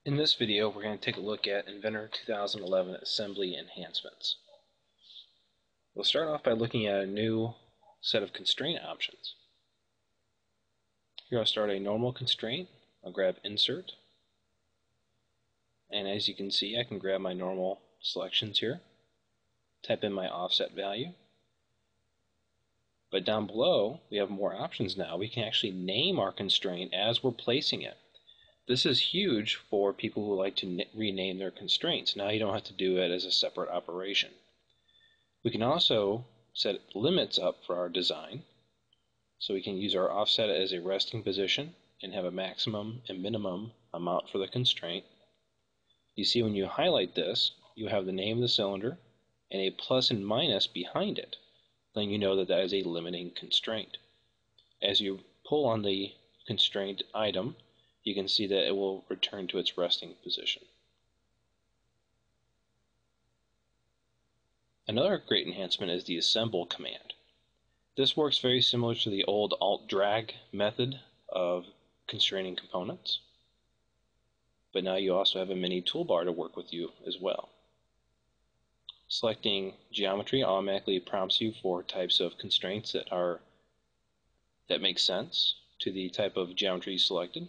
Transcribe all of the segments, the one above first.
In this video, we're going to take a look at Inventor 2011 Assembly Enhancements. We'll start off by looking at a new set of constraint options. Here I'll start a normal constraint. I'll grab Insert. And as you can see, I can grab my normal selections here, type in my offset value. But down below, we have more options now. We can actually name our constraint as we're placing it. This is huge for people who like to rename their constraints. Now you don't have to do it as a separate operation. We can also set limits up for our design. So we can use our offset as a resting position and have a maximum and minimum amount for the constraint. You see when you highlight this, you have the name of the cylinder and a plus and minus behind it. Then you know that that is a limiting constraint. As you pull on the constraint item, you can see that it will return to its resting position. Another great enhancement is the assemble command. This works very similar to the old alt-drag method of constraining components, but now you also have a mini toolbar to work with you as well. Selecting geometry automatically prompts you for types of constraints that make sense to the type of geometry selected.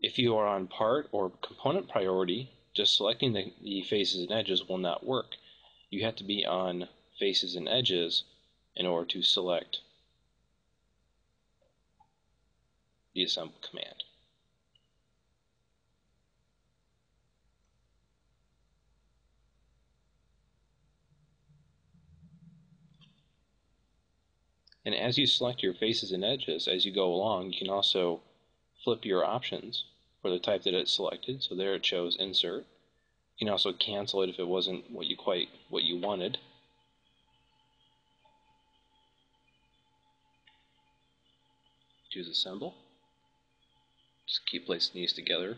If you are on part or component priority, just selecting the faces and edges will not work. You have to be on faces and edges in order to select the assemble command. And as you select your faces and edges as you go along, you can also flip your options for the type that it's selected. So there it shows insert. You can also cancel it if it wasn't what you wanted. Choose assemble. Just keep placing these together.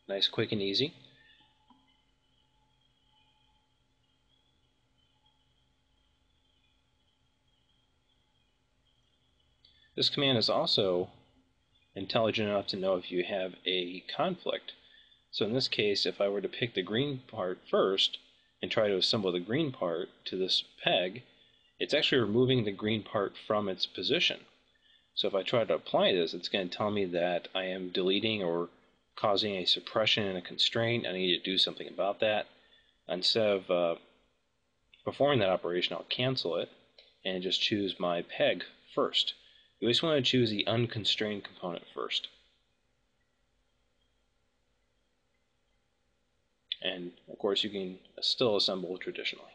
Nice, quick, and easy. This command is also intelligent enough to know if you have a conflict. So in this case, if I were to pick the green part first and try to assemble the green part to this peg, it's actually removing the green part from its position. So if I try to apply this, it's going to tell me that I am deleting or causing a suppression in a constraint. I need to do something about that. Instead of performing that operation, I'll cancel it and just choose my peg first. You always want to choose the unconstrained component first. And of course you can still assemble traditionally.